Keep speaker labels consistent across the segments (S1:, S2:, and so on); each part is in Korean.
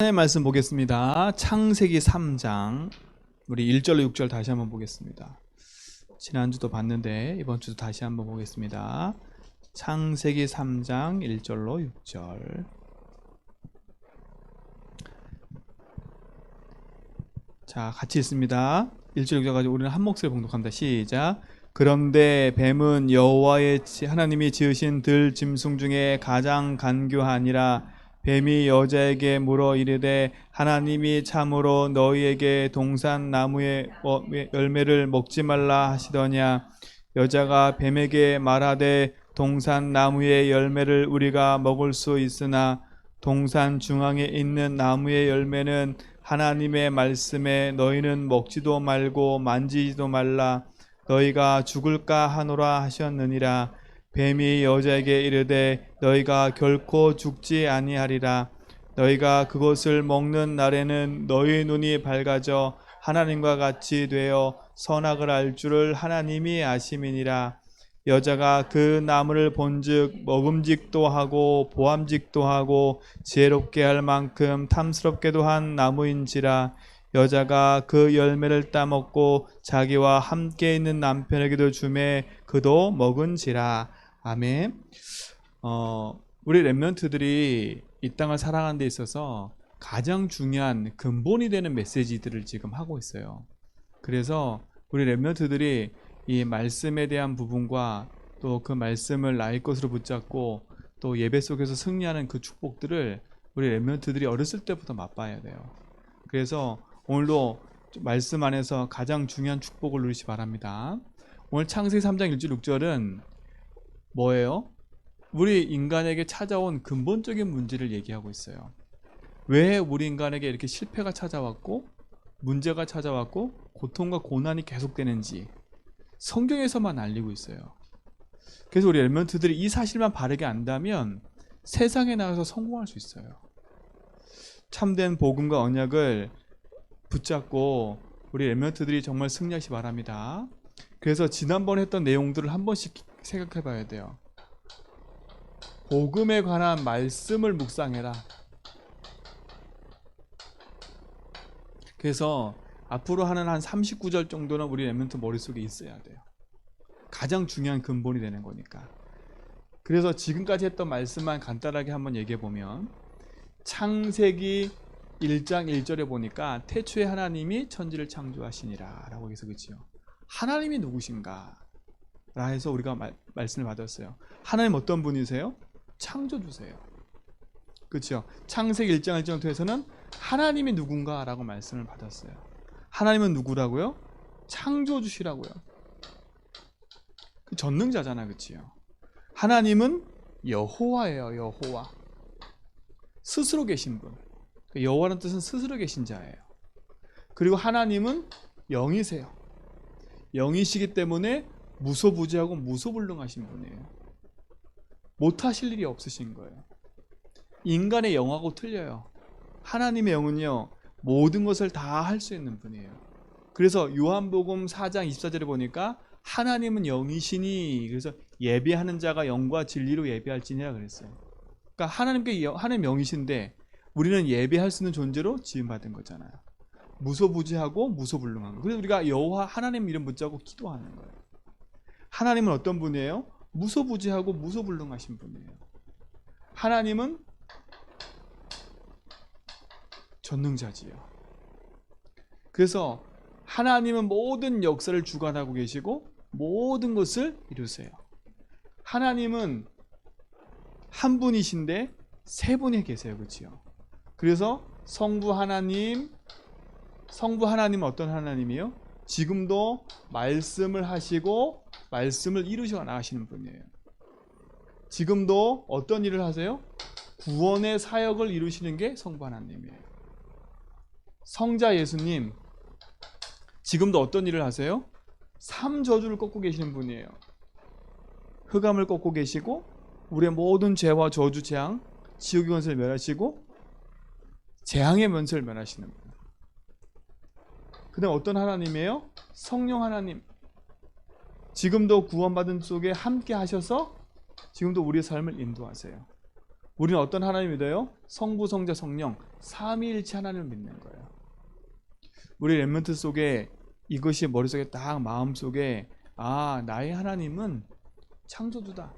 S1: 하나님의 말씀 보겠습니다. 창세기 3장 우리 1절로 6절 다시 한번 보겠습니다. 지난주도 봤는데 이번 주도 다시 한번 보겠습니다. 창세기 3장 1절로 6절. 자, 같이 읽습니다. 1절 6절 가지고 우리는 한 목소리 봉독합니다. 시작. 그런데 뱀은 여호와의 하나님이 지으신 들 짐승 중에 가장 간교하니라. 뱀이 여자에게 물어 이르되 하나님이 참으로 너희에게 동산 나무의 열매를 먹지 말라 하시더냐. 여자가 뱀에게 말하되 동산 나무의 열매를 우리가 먹을 수 있으나 동산 중앙에 있는 나무의 열매는 하나님의 말씀에 너희는 먹지도 말고 만지지도 말라. 너희가 죽을까 하노라 하셨느니라. 뱀이 여자에게 이르되 너희가 결코 죽지 아니하리라. 너희가 그것을 먹는 날에는 너희 눈이 밝아져 하나님과 같이 되어 선악을 알 줄을 하나님이 아심이니라. 여자가 그 나무를 본즉 먹음직도 하고 보암직도 하고 지혜롭게 할 만큼 탐스럽게도 한 나무인지라. 여자가 그 열매를 따먹고 자기와 함께 있는 남편에게도 주매 그도 먹은지라. 아멘. 우리 렘넌트들이 이 땅을 살아가는 데 있어서 가장 중요한 근본이 되는 메시지들을 지금 하고 있어요. 그래서 우리 렘넌트들이 이 말씀에 대한 부분과 또 그 말씀을 나의 것으로 붙잡고 또 예배 속에서 승리하는 그 축복들을 우리 렘넌트들이 어렸을 때부터 맛봐야 돼요. 그래서 오늘도 말씀 안에서 가장 중요한 축복을 누리시 바랍니다. 오늘 창세기 3장 1절 6절은 뭐예요? 우리 인간에게 찾아온 근본적인 문제를 얘기하고 있어요. 왜 우리 인간에게 이렇게 실패가 찾아왔고 문제가 찾아왔고 고통과 고난이 계속되는지 성경에서만 알리고 있어요. 그래서 우리 렘넌트들이 이 사실만 바르게 안다면 세상에 나가서 성공할 수 있어요. 참된 복음과 언약을 붙잡고 우리 렘넌트들이 정말 승리하시 바랍니다. 그래서 지난번에 했던 내용들을 한 번씩 생각해 봐야 돼요. 복음에 관한 말씀을 묵상해라. 그래서 앞으로 하는 한 39절 정도는 우리 렘넌트 머릿속에 있어야 돼요. 가장 중요한 근본이 되는 거니까. 그래서 지금까지 했던 말씀만 간단하게 한번 얘기해 보면 창세기 1장 1절에 보니까 태초에 하나님이 천지를 창조하시니라 라고 해서 그렇죠. 하나님이 누구신가? 라 해서 우리가 말씀을 받았어요. 하나님 어떤 분이세요? 창조주세요. 그렇죠. 창세기 1장 1절 통해서는 하나님이 누군가 라고 말씀을 받았어요. 하나님은 누구라고요? 창조주시라고요. 그 전능자잖아. 그렇죠. 하나님은 여호와예요. 여호와. 스스로 계신 분. 여호와라는 뜻은 스스로 계신 자예요. 그리고 하나님은 영이세요. 영이시기 때문에 무소부지하고 무소불능하신 분이에요. 못하실 일이 없으신 거예요. 인간의 영하고 틀려요. 하나님의 영은요 모든 것을 다 할 수 있는 분이에요. 그래서 요한복음 4장 24절에 보니까 하나님은 영이시니 그래서 예배하는 자가 영과 진리로 예배할지니라 그랬어요. 그러니까 하나님 영이신데 우리는 예배할 수 있는 존재로 지음받은 거잖아요. 무소부지하고 무소불능한 거. 그래서 우리가 여호와 하나님 이름 붙잡고 기도하는 거예요. 하나님은 어떤 분이에요? 무소부지하고 무소불능하신 분이에요. 하나님은 전능자지요. 그래서 하나님은 모든 역사를 주관하고 계시고 모든 것을 이루세요. 하나님은 한 분이신데 세 분이 계세요. 그렇죠? 그래서 성부 하나님은 어떤 하나님이요? 지금도 말씀을 하시고 말씀을 이루셔 나가시는 분이에요. 지금도 어떤 일을 하세요? 구원의 사역을 이루시는 게 성부 하나님이에요. 성자 예수님 지금도 어떤 일을 하세요? 삼저주를 꺾고 계시는 분이에요. 흑암을 꺾고 계시고 우리의 모든 죄와 저주 재앙 지옥의 권세를 멸하시고 재앙의 면세를 멸하시는 분. 그 다음 어떤 하나님이에요? 성령 하나님. 지금도 구원받은 속에 함께 하셔서 지금도 우리의 삶을 인도하세요. 우리는 어떤 하나님을 믿어요? 성부, 성자, 성령 삼위일체 하나님을 믿는 거예요. 우리 렘넌트 속에 이것이 머릿속에 딱 마음속에 나의 하나님은 창조주다.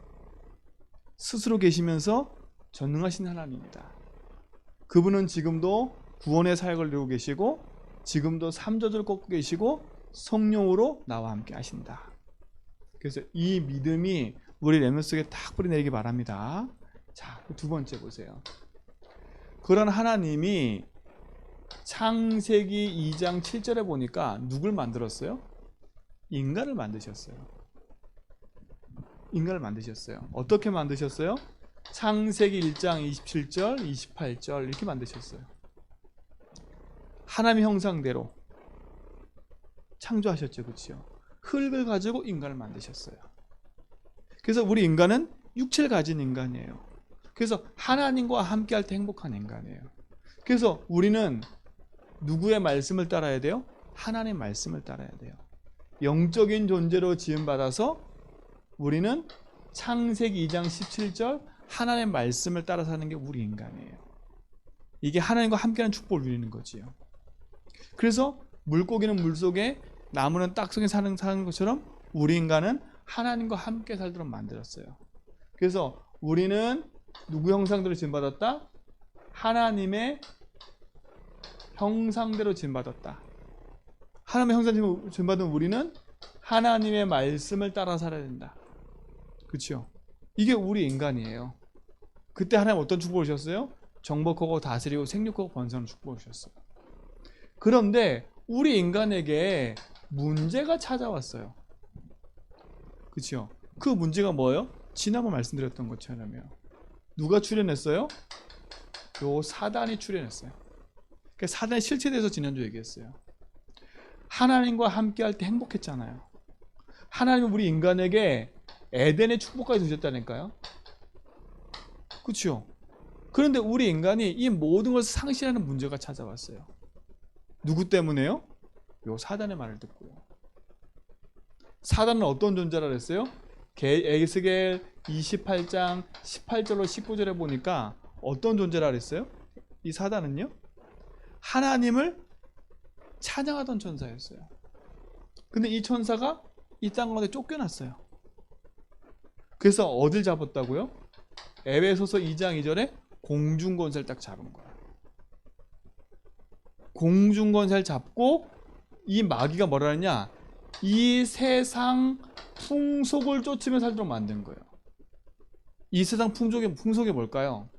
S1: 스스로 계시면서 전능하신 하나님이다. 그분은 지금도 구원의 사역을 이루고 계시고 지금도 삼저주를 꺾고 계시고 성령으로 나와 함께 하신다. 그래서 이 믿음이 우리 렘넌트 속에 딱 뿌리내리기 바랍니다. 자, 두 번째 보세요. 그런 하나님이 창세기 2장 7절에 보니까 누굴 만들었어요? 인간을 만드셨어요. 인간을 만드셨어요. 어떻게 만드셨어요? 창세기 1장 27절, 28절 이렇게 만드셨어요. 하나님의 형상대로 창조하셨죠. 그렇죠? 흙을 가지고 인간을 만드셨어요. 그래서 우리 인간은 육체를 가진 인간이에요. 그래서 하나님과 함께할 때 행복한 인간이에요. 그래서 우리는 누구의 말씀을 따라야 돼요? 하나님의 말씀을 따라야 돼요. 영적인 존재로 지음받아서 우리는 창세기 2장 17절 하나님의 말씀을 따라 사는 게 우리 인간이에요. 이게 하나님과 함께하는 축복을 누리는 거지요. 그래서 물고기는 물속에, 나무는 땅 속에 사는 것처럼 우리 인간은 하나님과 함께 살도록 만들었어요. 그래서 우리는 누구 형상대로 지음받았다? 하나님의 형상대로 지음받았다. 하나님의 형상대로 지음받은 우리는 하나님의 말씀을 따라 살아야 된다. 그렇죠? 이게 우리 인간이에요. 그때 하나님 어떤 축복을 주셨어요? 정복하고 다스리고 생육하고 번성하는 축복을 주셨어요. 그런데 우리 인간에게 문제가 찾아왔어요. 그렇죠? 그 문제가 뭐예요? 지난번 말씀드렸던 것처럼요. 누가 출현했어요? 요 사단이 출현했어요. 그러니까 사단의 실체에 대해서 지난주 얘기했어요. 하나님과 함께할 때 행복했잖아요. 하나님은 우리 인간에게 에덴의 축복까지 주셨다니까요. 그렇죠? 그런데 우리 인간이 이 모든 것을 상실하는 문제가 찾아왔어요. 누구 때문에요? 요 사단의 말을 듣고요. 사단은 어떤 존재라 그랬어요? 에스겔 28장 18절로 19절에 보니까 어떤 존재라 그랬어요? 이 사단은요? 하나님을 찬양하던 천사였어요. 근데 이 천사가 이 땅 가운데 쫓겨났어요. 그래서 어딜 잡았다고요? 에베소서 2장 2절에 공중권세를 딱 잡은 거예요. 공중권세를 잡고 이 마귀가 뭐라 하냐? 이 세상 풍속을 쫓으며 살도록 만든 거예요. 이 세상 풍속이 뭘까요?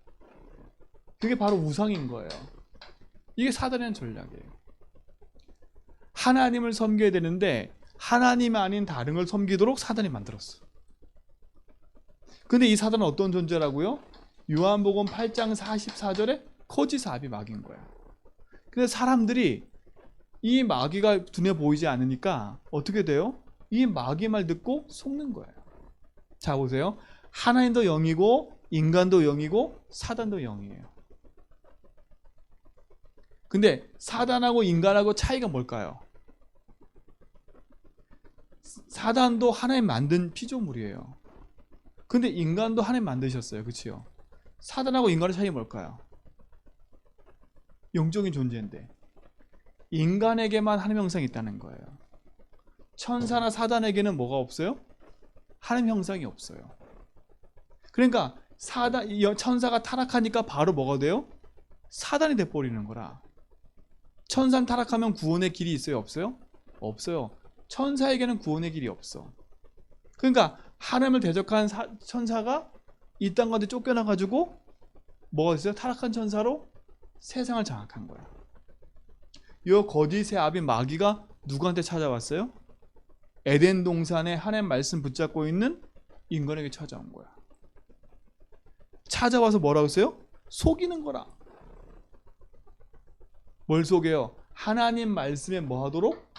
S1: 그게 바로 우상인 거예요. 이게 사단의 전략이에요. 하나님을 섬겨야 되는데 하나님 아닌 다른 걸 섬기도록 사단이 만들었어. 근데 이 사단은 어떤 존재라고요? 요한복음 8장 44절에 거짓사업이 마귀인 거야. 근데 사람들이 이 마귀가 눈에 보이지 않으니까 어떻게 돼요? 이 마귀 말 듣고 속는 거예요. 자, 보세요. 하나님도 영이고 인간도 영이고 사단도 영이에요. 근데 사단하고 인간하고 차이가 뭘까요? 사단도 하나님 만든 피조물이에요. 근데 인간도 하나님 만드셨어요. 그렇죠? 사단하고 인간의 차이가 뭘까요? 영적인 존재인데 인간에게만 하나님 형상이 있다는 거예요. 천사나 사단에게는 뭐가 없어요? 하나님 형상이 없어요. 그러니까 천사가 타락하니까 바로 뭐가 돼요? 사단이 돼버리는 거라. 천사는 타락하면 구원의 길이 있어요? 없어요? 없어요. 천사에게는 구원의 길이 없어. 그러니까 하나님을 대적한 천사가 이 땅 가운데 쫓겨나가지고 뭐가 있어요? 타락한 천사로 세상을 장악한 거야. 이 거짓의 아비 마귀가 누구한테 찾아왔어요? 에덴 동산에 하나님 말씀 붙잡고 있는 인간에게 찾아온 거야. 찾아와서 뭐라고 했어요? 속이는 거라. 뭘 속여요? 하나님 말씀에 뭐 하도록?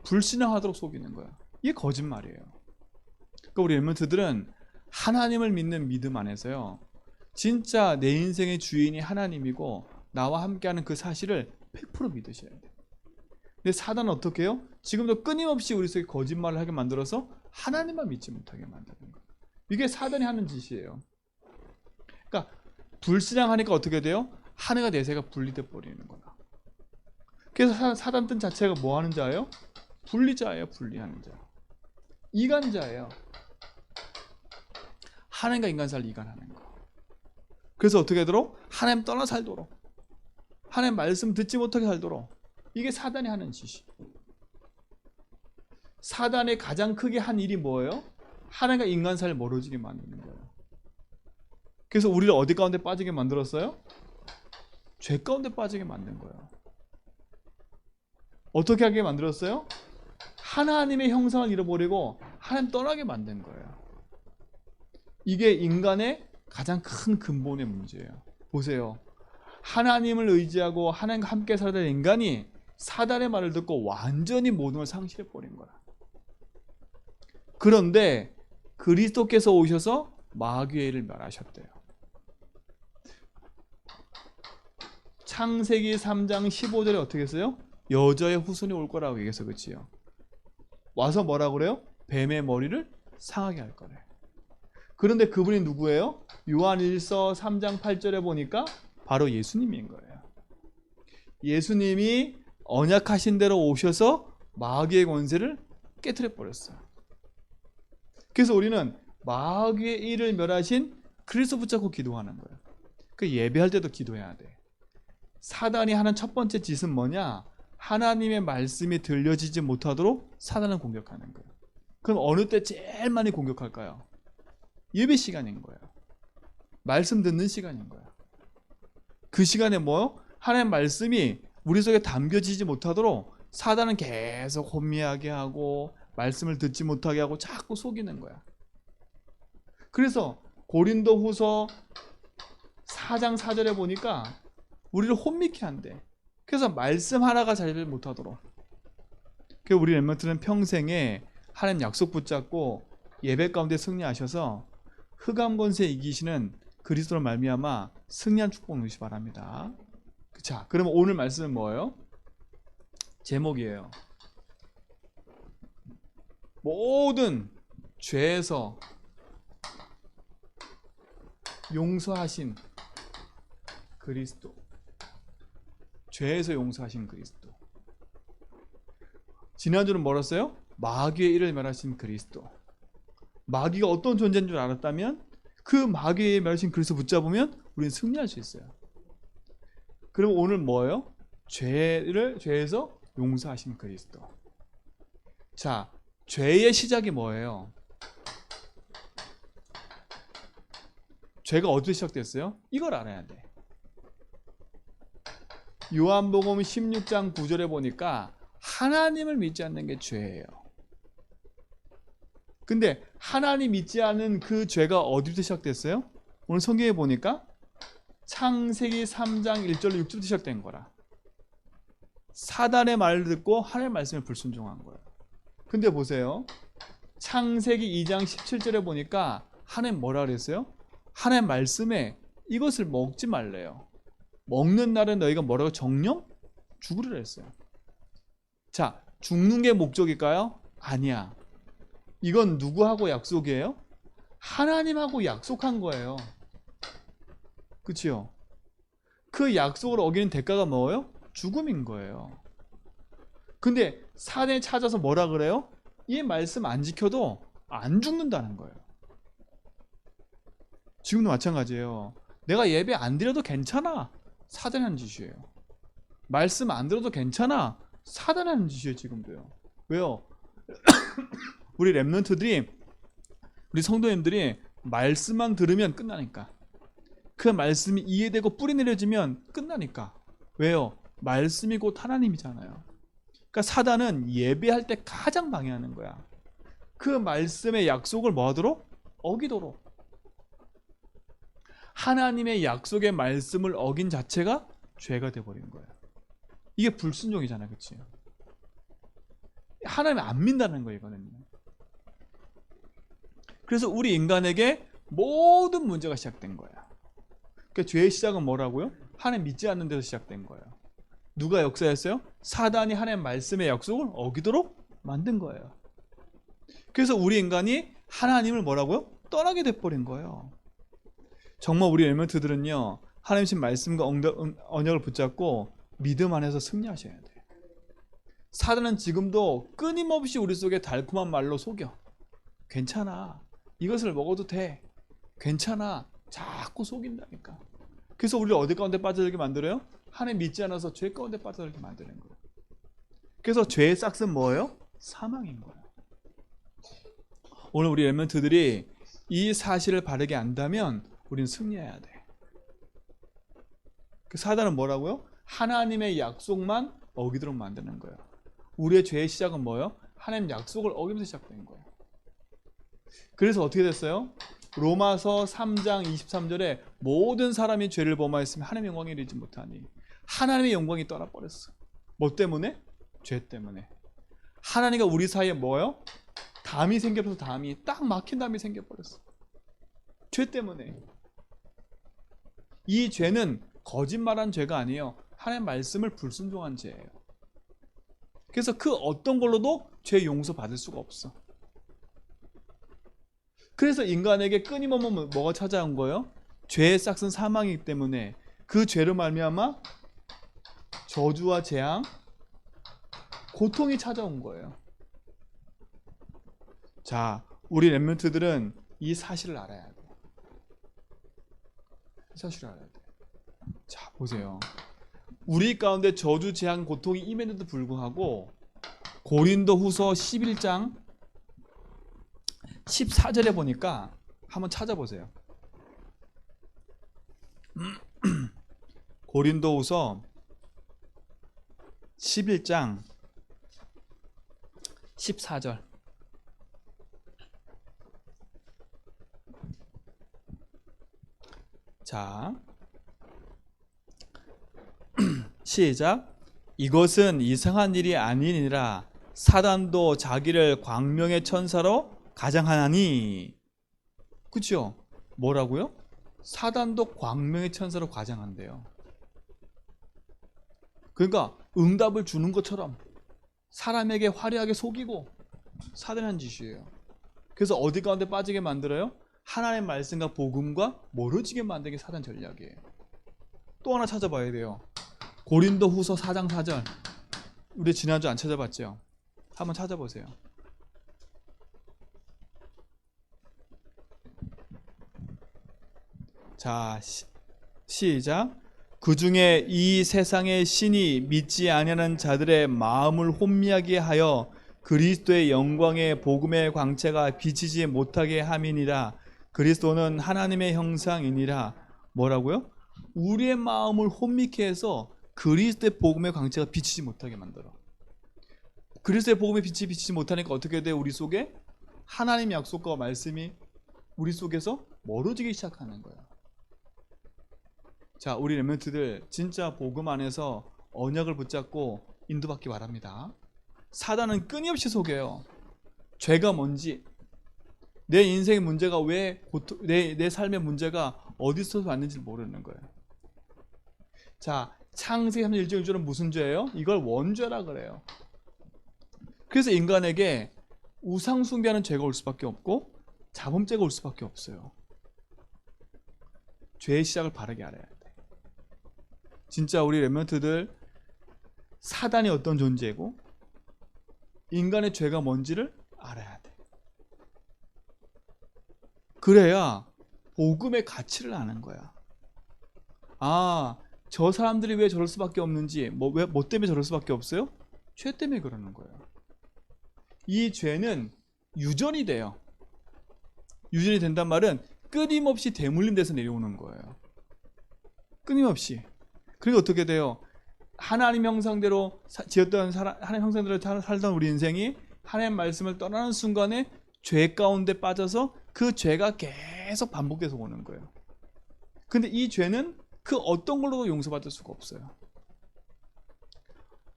S1: 불신앙하도록 속이는 거야. 이게 거짓말이에요. 그러니까 우리 렘넌트들은 하나님을 믿는 믿음 안에서요, 진짜 내 인생의 주인이 하나님이고 나와 함께하는 그 사실을 100% 믿으셔야 돼요. 근데 사단은 어떻게 해요? 지금도 끊임없이 우리 속에 거짓말을 하게 만들어서 하나님만 믿지 못하게 만드는 거예요. 이게 사단이 하는 짓이에요. 그러니까 불신앙하니까 어떻게 돼요? 하늘과 내세가 분리돼 버리는 거야. 그래서 사단 뜻 자체가 뭐 하는 자예요? 분리자예요. 분리하는 자. 이간자예요. 하나님과 인간 사이를 이간하는 거. 그래서 어떻게 하도록? 하나님 떠나 살도록, 하나님 말씀 듣지 못하게 살도록. 이게 사단이 하는 짓이. 사단이 가장 크게 한 일이 뭐예요? 하나님과 인간 사이를 멀어지게 만드는 거예요. 그래서 우리를 어디 가운데 빠지게 만들었어요? 죄 가운데 빠지게 만든 거예요. 어떻게 하게 만들었어요? 하나님의 형상을 잃어버리고 하나님 떠나게 만든 거예요. 이게 인간의 가장 큰 근본의 문제예요. 보세요. 하나님을 의지하고 하나님과 함께 살던 인간이 사단의 말을 듣고 완전히 모든 걸 상실해버린 거야. 그런데 그리스도께서 오셔서 마귀의 일을 멸하셨대요. 창세기 3장 15절에 어떻게 했어요? 여자의 후손이 올 거라고 얘기해서 그치요. 와서 뭐라 그래요? 뱀의 머리를 상하게 할 거래. 그런데 그분이 누구예요? 요한일서 3장 8절에 보니까 바로 예수님인 거예요. 예수님이 언약하신 대로 오셔서 마귀의 권세를 깨트려 버렸어요. 그래서 우리는 마귀의 일을 멸하신 그리스도 붙잡고 기도하는 거예요. 그 예배할 때도 기도해야 돼. 사단이 하는 첫 번째 짓은 뭐냐? 하나님의 말씀이 들려지지 못하도록 사단을 공격하는 거예요. 그럼 어느 때 제일 많이 공격할까요? 예배 시간인 거예요. 말씀 듣는 시간인 거예요. 그 시간에 뭐요? 하나님의 말씀이 우리 속에 담겨지지 못하도록 사단은 계속 혼미하게 하고 말씀을 듣지 못하게 하고 자꾸 속이는 거야. 그래서 고린도후서 4장 4절에 보니까 우리를 혼미케 한대. 그래서 말씀 하나가 자리를 못하도록. 그래서 우리 렘넌트는 평생에 하나님 약속 붙잡고 예배 가운데 승리하셔서 흑암 권세 이기시는 그리스도로 말미암아 승리한 축복 누리시 바랍니다. 자, 그러면 오늘 말씀은 뭐예요? 제목이에요. 모든 죄에서 용서하신 그리스도. 죄에서 용서하신 그리스도. 지난주는 뭐랬어요? 마귀의 일을 멸하신 그리스도. 마귀가 어떤 존재인 줄 알았다면 그 마귀의 일을 멸하신 그리스도 붙잡으면 우리는 승리할 수 있어요. 그럼 오늘 뭐예요? 죄에서 용서하신 그리스도. 자, 죄의 시작이 뭐예요? 죄가 어디서 시작됐어요? 이걸 알아야 돼. 요한복음 16장 9절에 보니까 하나님을 믿지 않는 게 죄예요. 근데 하나님 믿지 않은 그 죄가 어디부터 시작됐어요? 오늘 성경에 보니까 창세기 3장 1절로 6절부터 시작된 거라. 사단의 말을 듣고 하나님의 말씀에 불순종한 거예요. 근데 보세요. 창세기 2장 17절에 보니까 하나님 뭐라 그랬어요? 하나님 말씀에 이것을 먹지 말래요. 먹는 날은 너희가 뭐라고 정령 죽으리라 했어요. 자, 죽는 게 목적일까요? 아니야. 이건 누구하고 약속이에요? 하나님하고 약속한 거예요. 그치요? 그 약속을 어기는 대가가 뭐예요? 죽음인 거예요. 근데 사단이 찾아서 뭐라 그래요? 이 말씀 안 지켜도 안 죽는다는 거예요. 지금도 마찬가지예요. 내가 예배 안 드려도 괜찮아. 사단이 하는 짓이에요. 말씀 안 들어도 괜찮아. 사단이 하는 짓이에요. 지금도요. 왜요? 우리 렘넌트들이, 우리 성도님들이 말씀만 들으면 끝나니까. 그 말씀이 이해되고 뿌리 내려지면 끝나니까. 왜요? 말씀이 곧 하나님이잖아요. 그러니까 사단은 예배할 때 가장 방해하는 거야. 그 말씀의 약속을 뭐 하도록? 어기도록. 하나님의 약속의 말씀을 어긴 자체가 죄가 돼버리는 거예요. 이게 불순종이잖아요. 그치? 하나님 안 믿는다는 거예요. 이거는요. 그래서 우리 인간에게 모든 문제가 시작된 거야. 그러니까 죄의 시작은 뭐라고요? 하나님 믿지 않는 데서 시작된 거예요. 누가 역사했어요? 사단이 하나님 말씀의 약속을 어기도록 만든 거예요. 그래서 우리 인간이 하나님을 뭐라고요? 떠나게 돼버린 거예요. 정말 우리 엘리멘트들은요, 하나님의 말씀과 언약을 붙잡고 믿음 안에서 승리하셔야 돼요. 사단은 지금도 끊임없이 우리 속에 달콤한 말로 속여. 괜찮아, 이것을 먹어도 돼, 괜찮아, 자꾸 속인다니까. 그래서 우리를 어디 가운데 빠져들게 만들어요? 하나님 믿지 않아서 죄 가운데 빠져들게 만드는 거예요. 그래서 죄의 싹은 뭐예요? 사망인 거예요. 오늘 우리 엘리멘트들이 이 사실을 바르게 안다면 우리는 승리해야 돼. 그 사단은 뭐라고요? 하나님의 약속만 어기도록 만드는 거예요. 우리의 죄의 시작은 뭐예요? 하나님 약속을 어기면서 시작된 거예요. 그래서 어떻게 됐어요? 로마서 3장 23절에 모든 사람이 죄를 범하였으면 하나님의 영광에 이르지 못하니 하나님의 영광이 떠나버렸어. 뭐 때문에? 죄 때문에. 하나님과 우리 사이에 뭐예요? 담이 생겨서 담이 딱 막힌 담이 생겨버렸어. 죄 때문에. 이 죄는 거짓말한 죄가 아니에요. 하나님의 말씀을 불순종한 죄예요. 그래서 그 어떤 걸로도 죄 용서 받을 수가 없어. 그래서 인간에게 끊임없이 뭐가 찾아온 거예요? 죄의 싹은 사망이기 때문에 그 죄로 말미암아 저주와 재앙, 고통이 찾아온 거예요. 자, 우리 렘넌트들은 이 사실을 알아야 돼. 이 사실을 알아야 돼. 자, 보세요. 우리 가운데 저주, 재앙, 고통이 임했는데도 불구하고 고린도후서 11장 14절에 보니까 한번 찾아보세요. 고린도후서 11장 14절. 자, 시작. 이것은 이상한 일이 아니니라. 사단도 자기를 광명의 천사로 가장하나니. 그렇죠? 뭐라고요? 사단도 광명의 천사로 가장한대요. 그러니까 응답을 주는 것처럼 사람에게 화려하게 속이고 사단한 짓이에요. 그래서 어디 가운데 빠지게 만들어요? 하나님의 말씀과 복음과 멀어지게 만드는 게 사단 전략이에요. 또 하나 찾아봐야 돼요. 고린도후서 4장 4절. 우리 지난주 안 찾아봤죠? 한번 찾아보세요. 자, 시작. 그 중에 이 세상의 신이 믿지 아니하는 자들의 마음을 혼미하게 하여 그리스도의 영광의 복음의 광채가 비치지 못하게 함이니라. 그리스도는 하나님의 형상이니라. 뭐라고요? 우리의 마음을 혼미케 해서 그리스도의 복음의 광채가 비치지 못하게 만들어. 그리스도의 복음의 빛이 비치지 못하니까 어떻게 돼? 우리 속에 하나님의 약속과 말씀이 우리 속에서 멀어지기 시작하는 거야. 자, 우리 렘넌트들 진짜 복음 안에서 언약을 붙잡고 인도받기 바랍니다. 사단은 끊임없이 속여요. 죄가 뭔지, 내 인생의 문제가 왜, 내 삶의 문제가 어디서 왔는지 모르는 거예요. 자, 창세기 3장 1절 2절은 무슨 죄예요? 이걸 원죄라 그래요. 그래서 인간에게 우상 숭배하는 죄가 올 수밖에 없고 자범죄가 올 수밖에 없어요. 죄의 시작을 바르게 알아야 돼. 진짜 우리 렘넌트들 사단이 어떤 존재고 인간의 죄가 뭔지를 알아야 돼. 그래야 복음의 가치를 아는 거야. 아, 저 사람들이 왜 저럴 수밖에 없는지, 뭐 때문에 저럴 수밖에 없어요? 죄 때문에 그러는 거예요. 이 죄는 유전이 돼요. 유전이 된단 말은 끊임없이 대물림돼서 내려오는 거예요. 끊임없이. 그리고 어떻게 돼요? 하나님 형상대로 지었던 하나님 형상대로 살던 우리 인생이 하나님 말씀을 떠나는 순간에 죄 가운데 빠져서 그 죄가 계속 반복돼서 오는 거예요. 근데 이 죄는 그 어떤 걸로도 용서받을 수가 없어요.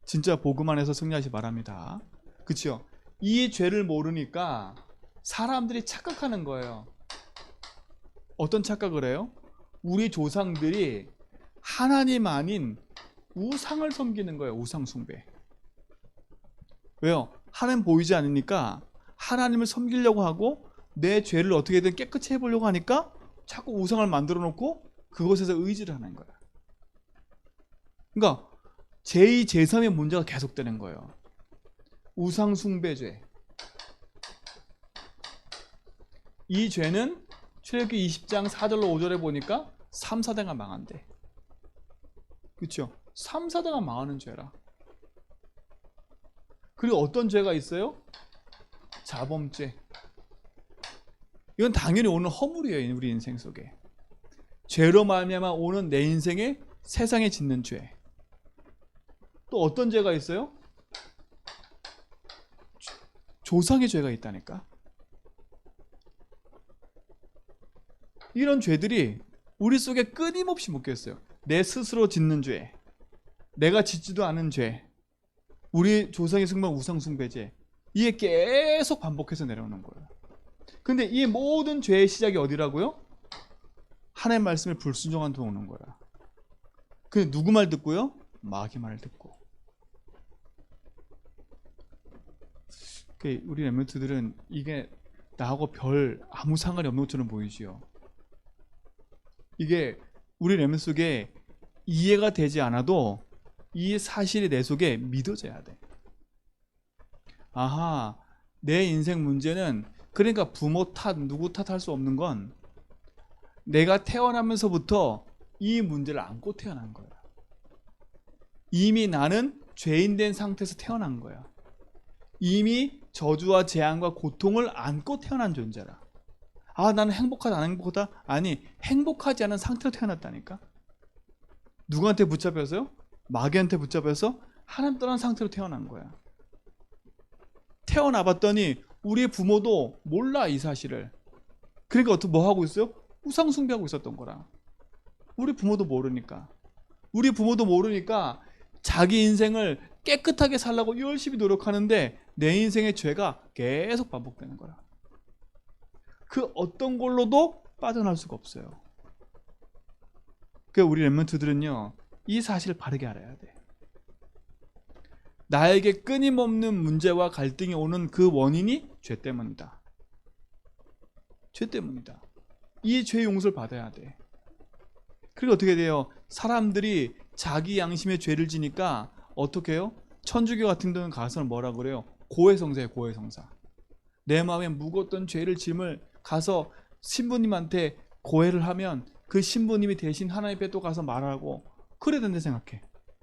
S1: 진짜 복음 안에서 승리하시기 바랍니다. 그렇죠? 이 죄를 모르니까 사람들이 착각하는 거예요. 어떤 착각을 해요? 우리 조상들이 하나님 아닌 우상을 섬기는 거예요. 우상 숭배. 왜요? 하나님 보이지 않으니까 하나님을 섬기려고 하고 내 죄를 어떻게든 깨끗이 해보려고 하니까 자꾸 우상을 만들어 놓고 그곳에서 의지를 하는 거야. 그러니까 제2, 제3의 문제가 계속되는 거예요. 우상 숭배죄. 이 죄는 출애굽기 20장 4절로 5절에 보니까 3, 4대가 망한대. 그렇죠? 3, 4대가 망하는 죄라. 그리고 어떤 죄가 있어요? 자범죄. 이건 당연히 오는 허물이에요. 우리 인생 속에. 죄로 말미암아 오는 내 인생에 세상에 짓는 죄. 또 어떤 죄가 있어요? 조상의 죄가 있다니까. 이런 죄들이 우리 속에 끊임없이 묶여 있어요. 내 스스로 짓는 죄, 내가 짓지도 않은 죄, 우리 조상의 승만 우상숭배죄, 이게 계속 반복해서 내려오는 거예요. 근데 이 모든 죄의 시작이 어디라고요? 하나님의 말씀에 불순종한 데 오는 거야. 그 누구 말 듣고요? 마귀 말을 듣고. 우리 렘넌트들은 이게 나하고 별 아무 상관이 없는 것처럼 보이지요. 이게 우리 렘넌트 속에 이해가 되지 않아도 이 사실이 내 속에 믿어져야 돼. 아하, 내 인생 문제는 그러니까 부모 탓, 누구 탓할 수 없는 건 내가 태어나면서부터 이 문제를 안고 태어난 거야. 이미 나는 죄인 된 상태에서 태어난 거야. 이미 저주와 재앙과 고통을 안고 태어난 존재라. 아, 나는 행복하다, 안 행복하다? 아니, 행복하지 않은 상태로 태어났다니까. 누구한테 붙잡혀서요? 마귀한테 붙잡혀서 하나님 떠난 상태로 태어난 거야. 태어나 봤더니 우리의 부모도 몰라, 이 사실을. 그러니까 어떻게 뭐 하고 있어요? 우상 숭배하고 있었던 거라. 우리 부모도 모르니까. 우리 부모도 모르니까 자기 인생을 깨끗하게 살려고 열심히 노력하는데 내 인생의 죄가 계속 반복되는 거야. 그 어떤 걸로도 빠져나올 수가 없어요. 그러니까 우리 렘넌트들은요, 이 사실을 바르게 알아야 돼. 나에게 끊임없는 문제와 갈등이 오는 그 원인이 죄 때문이다. 죄 때문이다. 이 죄 용서를 받아야 돼. 그리고 어떻게 돼요? 사람들이 자기 양심의 죄를 지니까 어떻게 해요? 천주교 같은 데는 가서는 뭐라 그래요? 고해성사예요, 고해성사. 내 마음에 묵었던 죄를 짐을 가서 신부님한테 고해를 하면 그 신부님이 대신 하나님 앞에 또 가서 말하고, 그래야 된다 생각해.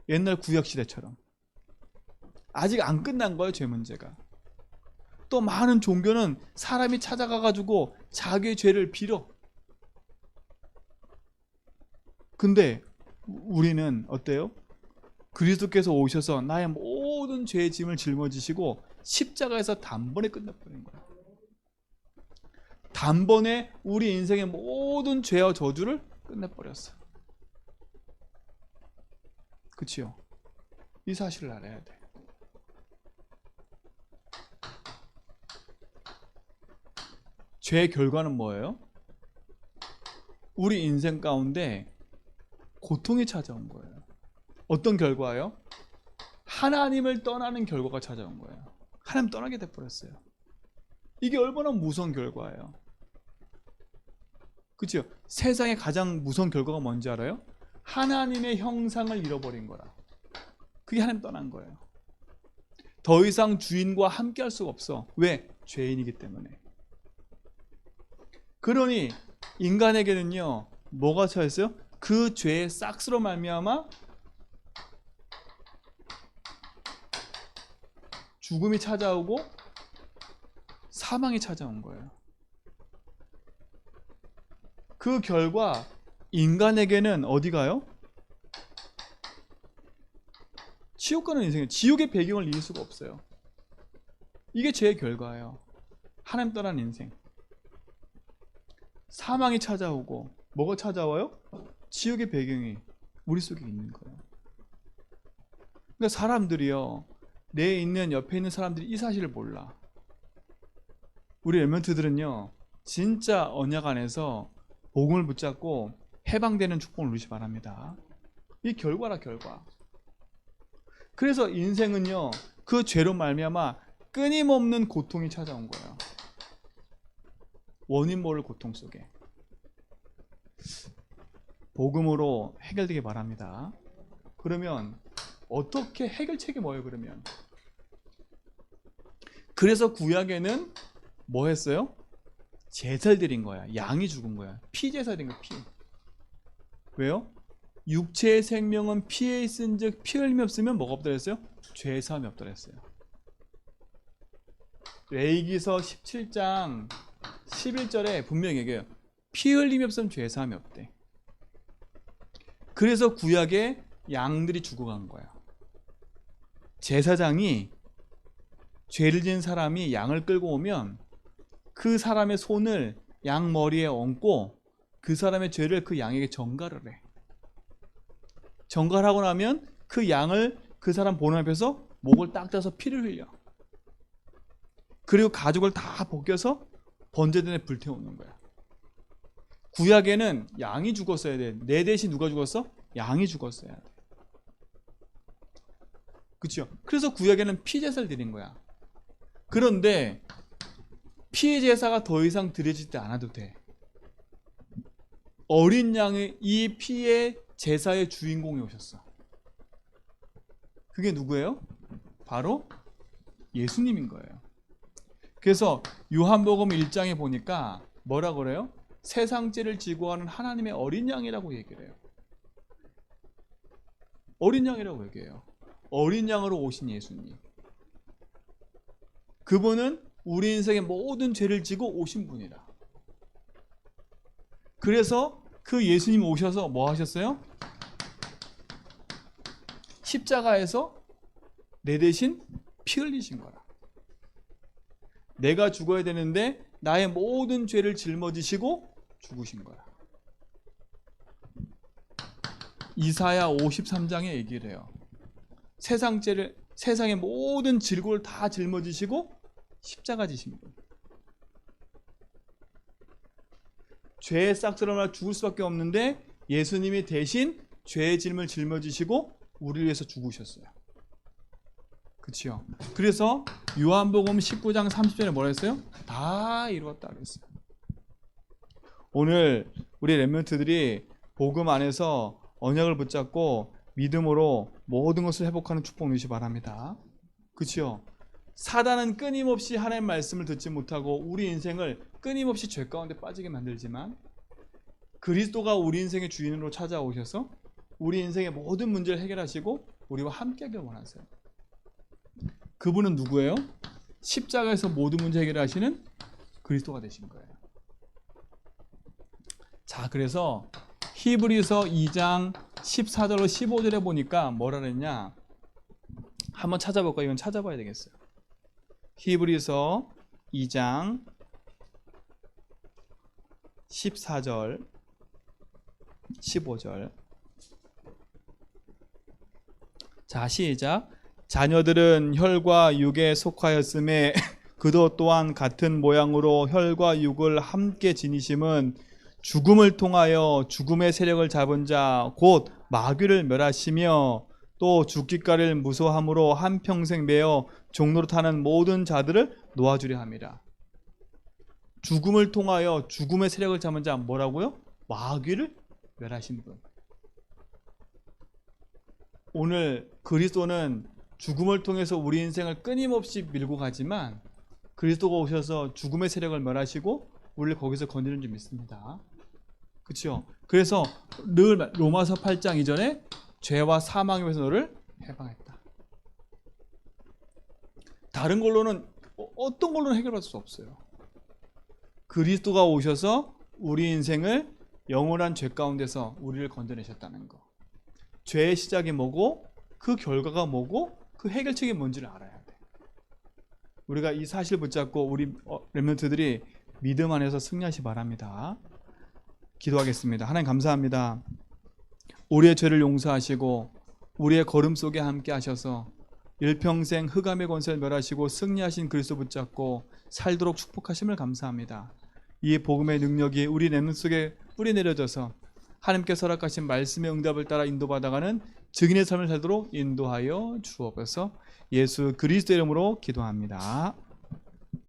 S1: 옛날 구약시대처럼. 아직 안 끝난 거예요, 죄 문제가. 또 많은 종교는 사람이 찾아가가지고 자기의 죄를 빌어. 근데 우리는 어때요? 그리스도께서 오셔서 나의 모든 죄의 짐을 짊어지시고 십자가에서 단번에 끝내버린 거야. 단번에 우리 인생의 모든 죄와 저주를 끝내버렸어. 그치요? 이 사실을 알아야 돼. 죄의 결과는 뭐예요? 우리 인생 가운데 고통이 찾아온 거예요. 어떤 결과예요? 하나님을 떠나는 결과가 찾아온 거예요. 하나님 떠나게 돼버렸어요. 이게 얼마나 무서운 결과예요. 그렇죠? 세상에 가장 무서운 결과가 뭔지 알아요? 하나님의 형상을 잃어버린 거라. 그게 하나님 떠난 거예요. 더 이상 주인과 함께 할 수가 없어. 왜? 죄인이기 때문에. 그러니 인간에게는요, 뭐가 처했어요? 그 죄의 싹스로 말미암아 죽음이 찾아오고 사망이 찾아온 거예요. 그 결과 인간에게는 어디 가요? 지옥 가는 인생이에요. 지옥의 배경을 이길 수가 없어요. 이게 죄의 결과예요. 하나님 떠난 인생. 사망이 찾아오고 뭐가 찾아와요? 지옥의 배경이 우리 속에 있는 거예요. 그러니까 사람들이요, 내 있는 옆에 있는 사람들이 이 사실을 몰라. 우리 렘넌트들은요, 진짜 언약 안에서 복음을 붙잡고 해방되는 축복을 누리시 바랍니다. 이 결과라, 결과. 그래서 인생은요, 그 죄로 말미암아 끊임없는 고통이 찾아온 거예요. 원인 모를 고통 속에 복음으로 해결되기 바랍니다. 그러면 어떻게 해결책이 뭐예요? 그러면 그래서 구약에는 뭐 했어요? 제사를 드린 거야. 양이 죽은 거야. 피제사 드린 거야. 피. 왜요? 육체의 생명은 피에 있은즉 피 흘림이 없으면 뭐가 없다 그랬어요? 죄 사함이 없다 그랬어요. 레위기서 17장 11절에 분명히 얘기해요. 피 흘림이 없으면 죄 사함이 없대. 그래서 구약에 양들이 죽어간 거야. 제사장이 죄를 지은 사람이 양을 끌고 오면 그 사람의 손을 양 머리에 얹고 그 사람의 죄를 그 양에게 전가를 해. 전가하고 나면 그 양을 그 사람 보는 앞에서 목을 딱 떼서 피를 흘려. 그리고 가죽을 다 벗겨서 번제단에 불태우는 거야. 구약에는 양이 죽었어야 돼. 내 대신 누가 죽었어? 양이 죽었어야 돼. 그렇죠? 그래서 구약에는 피제사를 드린 거야. 그런데 피제사가 더 이상 드려지지 않아도 돼. 어린 양의 이 피의 제사의 주인공이 오셨어. 그게 누구예요? 바로 예수님인 거예요. 그래서 요한복음 1장에 보니까 뭐라 그래요? 세상 죄를 지고 하는 하나님의 어린 양이라고 얘기를 해요. 어린 양이라고 얘기해요. 어린 양으로 오신 예수님. 그분은 우리 인생의 모든 죄를 지고 오신 분이라. 그래서 그 예수님 오셔서 뭐 하셨어요? 십자가에서 내 대신 피 흘리신 거라. 내가 죽어야 되는데 나의 모든 죄를 짊어지시고 죽으신 거야. 이사야 53장에 얘기를 해요. 세상의 모든 질고를 다 짊어지시고 십자가 지신 분. 죄의 싹스러나 죽을 수밖에 없는데 예수님이 대신 죄의 짐을 짊어지시고 우리를 위해서 죽으셨어요. 그렇죠? 그래서 요한복음 19장 30절에 뭐라 했어요? 다 이루었다 그랬어요. 오늘 우리 렘넌트들이 복음 안에서 언약을 붙잡고 믿음으로 모든 것을 회복하는 축복 누리시 바랍니다. 그렇죠? 사단은 끊임없이 하나님의 말씀을 듣지 못하고 우리 인생을 끊임없이 죄 가운데 빠지게 만들지만 그리스도가 우리 인생의 주인으로 찾아오셔서 우리 인생의 모든 문제를 해결하시고 우리와 함께하길 원하세요. 그분은 누구예요? 십자가에서 모든 문제 해결하시는 그리스도가 되신 거예요. 자, 그래서 히브리서 2장 14절로 15절에 보니까 뭐라 그랬냐? 한번 찾아볼까요? 이건 찾아봐야 되겠어요. 히브리서 2장 14절 15절. 자, 시작. 자녀들은 혈과 육에 속하였음에 그도 또한 같은 모양으로 혈과 육을 함께 지니심은 죽음을 통하여 죽음의 세력을 잡은 자 곧 마귀를 멸하시며 또 죽기까지를 무서워함으로 한평생 매어 종로로 타는 모든 자들을 놓아주려 함이라. 죽음을 통하여 죽음의 세력을 잡은 자 뭐라고요? 마귀를 멸하신 분. 오늘 그리스도는 죽음을 통해서 우리 인생을 끊임없이 밀고 가지만 그리스도가 오셔서 죽음의 세력을 멸하시고 우리를 거기서 건드리는 줄 믿습니다. 그렇죠? 그래서 늘 로마서 8장 이전에 죄와 사망에 의해서 너를 해방했다. 다른 걸로는 어떤 걸로는 해결할 수 없어요. 그리스도가 오셔서 우리 인생을 영원한 죄 가운데서 우리를 건져내셨다는 거. 죄의 시작이 뭐고 그 결과가 뭐고 그 해결책이 뭔지를 알아야 돼. 우리가 이 사실 붙잡고 우리 렘넌트들이 믿음 안에서 승리하시 바랍니다. 기도하겠습니다. 하나님 감사합니다. 우리의 죄를 용서하시고 우리의 걸음 속에 함께 하셔서 일평생 흑암의 권세를 멸하시고 승리하신 그리스도 붙잡고 살도록 축복하심을 감사합니다. 이 복음의 능력이 우리 렘넌트 속에 뿌리 내려져서 하나님께서 허락하신 말씀의 응답을 따라 인도받아가는 증인의 삶을 살도록 인도하여 주옵소서. 예수 그리스도 이름으로 기도합니다.